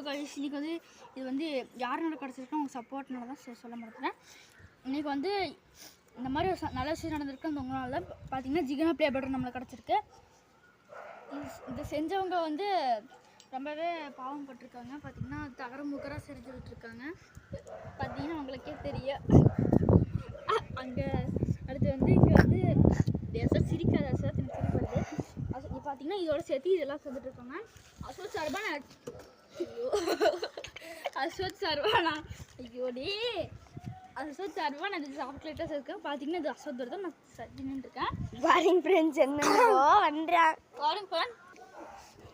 Guys, இன்றைக்கி வந்து இது வந்து யாருனால கிடச்சிருக்கோம் உங்கள் சப்போர்ட்னால தான் சொல்ல மாட்டேன். இன்றைக்கி வந்து இந்த மாதிரி ஒரு நல்ல விஷயம் நடந்திருக்கு. அந்த உங்களால் தான் பார்த்தீங்கன்னா ஜிகனா ப்ளே பட்டன் நம்மளுக்கு கிடச்சிருக்கு. இதை செஞ்சவங்க வந்து ரொம்பவே பாவம் பட்டிருக்காங்க. பார்த்தீங்கன்னா தகர முகராக செஞ்சு விட்டுருக்காங்க. பார்த்தீங்கன்னா உங்களுக்கே தெரியும். அங்கே அடுத்து வந்து இங்கே வந்து அசோத் சிரிக்காது. அசோத் எனக்கு சிரிப்பு வருது. இது பார்த்தீங்கன்னா இதோட சேர்த்து இதெல்லாம் செஞ்சுட்டு இருக்காங்க. அசோத் சர்பானா ஐயோ அசோத் சர்பானா ஐயோடி அசோத் சர்பான் அது சாக்லேட்டாக இருக்கேன். பார்த்தீங்கன்னா இது அசோத்தோட தான் நான் சட்டின்னு இருக்கேன். வாரிங் ஃப்ரெண்ட்ஸ் என்னவோ பண்ணுறான். Worrying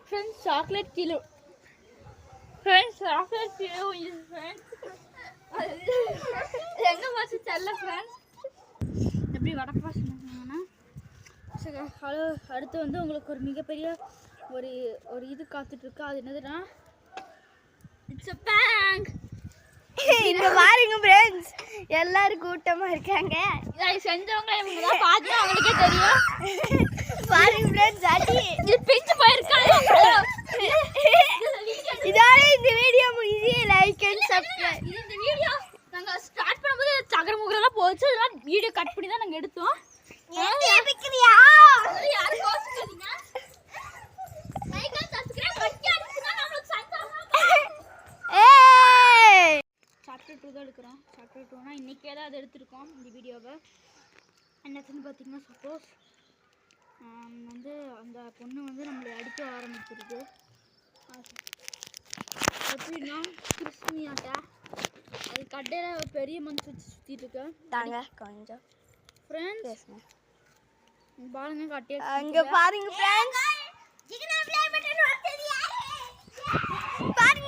friends chocolate kilo friends chocolate kilo இது ஃப்ரெண்ட்ஸ் எங்கே பார்த்து தெரியல ஃப்ரெண்ட்ஸ். எப்படி வடப்பா சொன்னாங்கன்னா ஹலோ, அடுத்து வந்து உங்களுக்கு ஒரு மிகப்பெரிய ஒரு இது காத்துட்ருக்கு. அது என்னதுன்னா இட்ஸ் அ பேங்க். இங்க பாருங்க ஃப்ரெண்ட்ஸ், எல்லாரும் கூட்டமா இருக்காங்க. இதை செஞ்சவங்க இவங்க தான் பார்த்து அவங்களுக்கே தெரியும். பாருங்க ஃப்ரெண்ட்ஸ், அடி இது பிஞ்சு போயிருக்காங்க. இதோட இந்த வீடியோ முடிஞ்சு. Like and subscribe. இந்த வீடியோ நாங்கள் ஸ்டார்ட் பண்ணும்போது சகர முகரெல்லாம் போச்சு. அதெல்லாம் வீடியோ கட் பண்ணி தான் நாங்கள் எடுத்தோம். சாப்டர் 2 தான் எடுக்கிறோம். சாப்டர் 2னா இன்றைக்கே தான் அது எடுத்திருக்கோம் இந்த வீடியோவை. என்னச்சுன்னு பார்த்தீங்கன்னா சப்போஸ் வந்து அந்த பொண்ணு வந்து நம்மளை அடிக்க ஆரம்பிச்சிருது. எப்படின்னா கிறிஸ்மியாட்டா அது கட்டையில் பெரிய மண் சுற்றிட்டு இருக்கேன். தாங்க கொஞ்சம் ஃப்ரெண்ட்ஸ் பாருங்க கட்டையை அங்கே பாருங்க ஃப்ரெண்ட்ஸ். ஜிகனா ப்ளே பட்டன் வந்தது யாரு? பாருங்க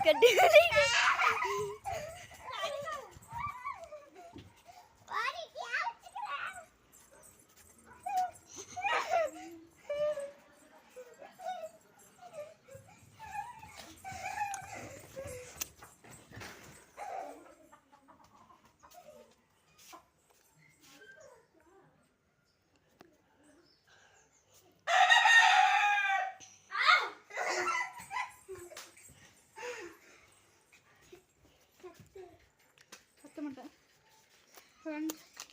கட்டி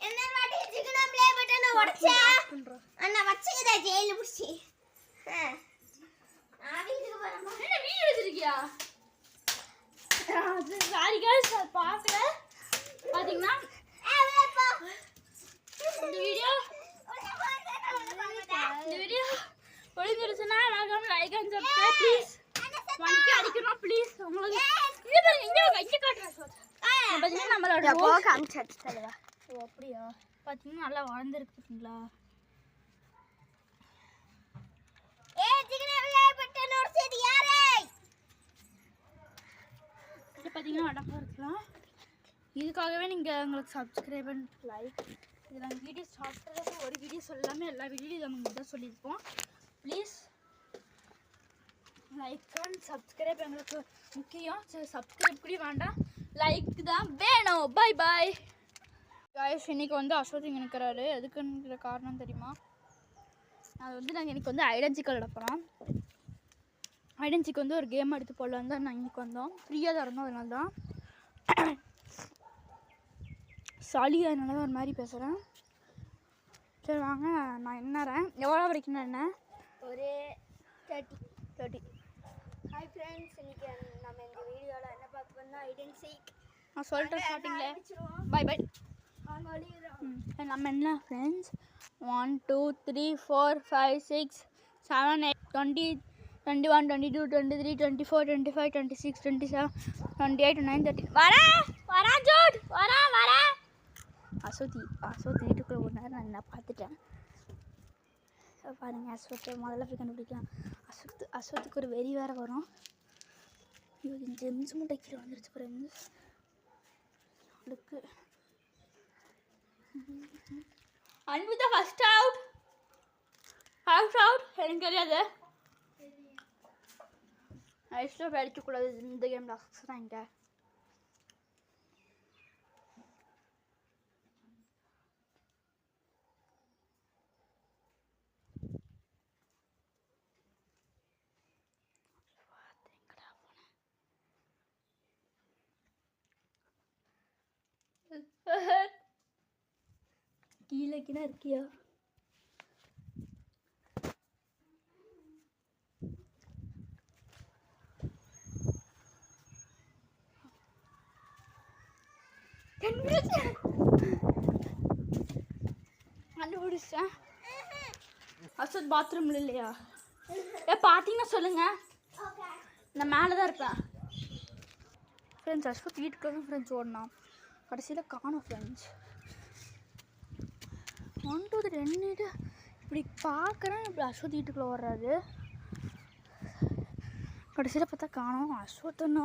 என்ன வாடி ஜிகனா ப்ளே பட்டனை உடைச்சா அண்ணா வச்சிக்கடா ஜெயில புடிச்சி. நான் வீட்டுக்கு போறேன். என்ன வீடியோ எடுத்துருக்கியா? சாரி गाइस, பார்க்கல. பாத்தீங்கன்னா இந்த வீடியோ ஒளிஞ்சிருச்சுன்னா மறக்காம லைக் அண்ட் சப்ஸ்கிரைப் ப்ளீஸ். மணிக்கு அடிக்கணும் ப்ளீஸ். உங்களுக்கு இங்க பாருங்க, இங்க காட்டுறேன் சார். பாத்தீங்கன்னா நம்மளோட போக காமிச்சாச்சு தலைவா. ஓ அப்படியா? பாத்தீங்கன்னா நல்லா வளர்ந்துருக்கு பார்த்தீங்களா? ஜிகனா ப்ளே பட்டன் உடைச்சது யாரு? இது பார்த்தீங்கன்னா அடப்பா இருக்கலாம். இதுக்காகவே நீங்கள் உங்களுக்கு சப்ஸ்கிரைப் அண்ட் லைக். இது நாங்கள் வீடியோ சாப்பிட்றது ஒரு வீடியோ சொல்லாமல் எல்லா வீடியோ நம்ம தான் சொல்லியிருப்போம். ப்ளீஸ் லைக் அண்ட் சப்ஸ்கிரைப் எங்களுக்கு முக்கியம். சரி, சப்ஸ்கிரைப் கூட வேண்டாம், லைக் தான் வேணும். Bye bye guys. இன்றைக்கி வந்து அசோத் இங்கே நிற்கிறாரு. எதுக்குங்கிற காரணம் தெரியுமா? அது வந்து நாங்கள் இன்றைக்கி வந்து ஐடென்டிக்கல் எடுப்போம். ஐடென்டிக்கு வந்து ஒரு கேம் எடுத்து போடலாம் தான் நான் இன்றைக்கி வந்தோம். ஃப்ரீயாக தான் இருந்தோம். அதனால தான் சாலியாக அதனால தான் ஒரு மாதிரி பேசுகிறேன். சரி வாங்க, நான் என்னறேன் எவ்வளோ வரைக்கும் என்ன ஒரு 30. ஹாய் ஃப்ரெண்ட்ஸ், இன்னைக்கு நம்ம இந்த வீடியோவில் என்ன பார்க்க போறோம்னா ஐடென்ட் சீக். நான் சொல்லிட்டேன் ஸ்டார்டிங்கில். Bye bye. நம்ம என்ன ஃப்ரெண்ட்ஸ் 1 2 3 4 5 6 7 8 20 21 22 23 24 25 26 27 28 29 30. வரா ஜூட் வரா. அசோத் வீட்டுக்குள்ளே ஒரு நேரம் நான் என்ன பார்த்துட்டேன். பாருங்கள், அசோத்தை முதல்ல போய் கண்டுபிடிக்கலாம். அசோத்துக்கு ஒரு வெறி வேறு வரும். இது ஜெம்ஸ் முட்டை கீழே வந்துருச்சு ஃப்ரெண்ட்ஸ். அவளுக்கு அன்பு தான் ஃபர்ஸ்ட் அவுட். எனக்கு தெரியாது. ஐஸ்ல அடிக்கக்கூடாது இந்த கேமில் அக்ஸ் தான் இங்கே. கீழே கீழே இருக்கியா? கண்டுபிடிச்சேன். அசத் பாத்ரூம்ல இல்லையா? பார்த்தீங்கன்னா சொல்லுங்க. நான் மேலே தான் இருப்பேன். ஃப்ரெண்ட்ஸ் அஸ்வத் வீட்டுக்குள்ள தான் ஃப்ரெண்ட்ஸ் ஓடணும். கடைசியில் காணும் ஃப்ரெண்ட்ஸ். 1 2 3 இப்படி பார்க்குறேன். இப்படி அஸ்வத் வீட்டுக்குள்ளே ஓடுறாரு. கடைசியில் பார்த்தா காணும். அஸ்வத்னா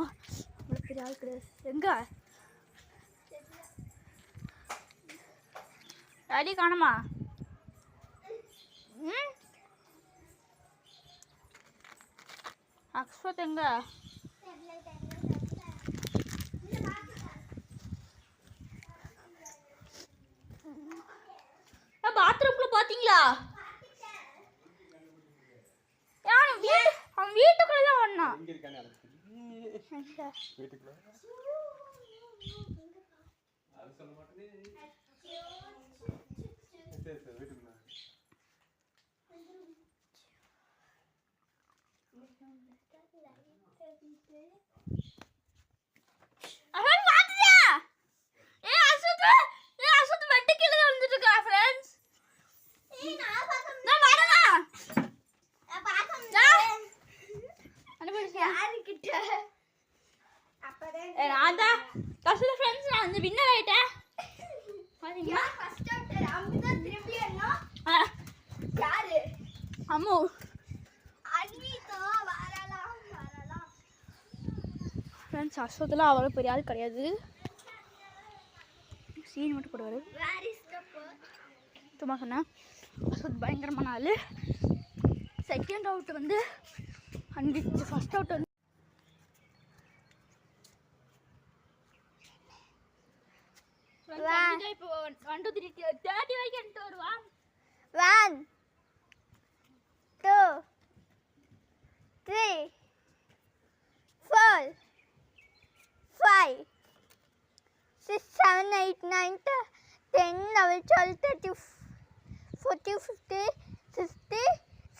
அவ்வளோ பெரிய ஆள் கிடையாது. எங்கே அடி காணுமா? அஸ்வத் எங்க? பாத்ரூம்ல பாத்தீங்களா? அவன் வீட்டுக்குள்ள தான் வந்தான். அஸ்வத்லாம் அவ்வளோ பெரிய ஆள் கிடையாது. சீன் மட்டும் போடுவார். சும்மா சொன்னேன். அஸ்வத் பயங்கரமான ஆள். செகண்ட் அவுட் வந்து அன்றைக்கு ஃபர்ஸ்ட் அவுட் வந்து இப்போ 1 2 3 30 வரைக்கும் எடுத்து வருவான். 1 2 3 4 5 6 7 8 9 10 11 12 13 14 15 16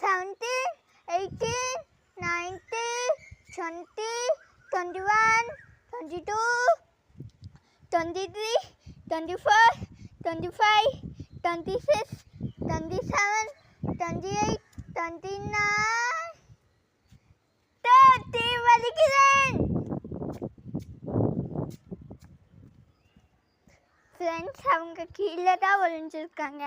17 18 19 20 21 22 23 24 25 26 27 28 29 30 வலிக்கிறேன். ஃப்ரெண்ட்ஸ் அவங்க கீழே தான் ஒளிஞ்சிருக்காங்க.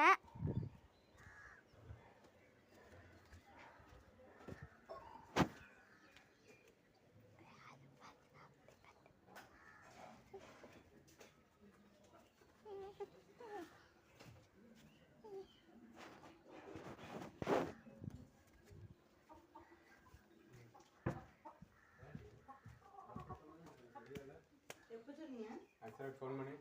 ஃபோன் பண்ணி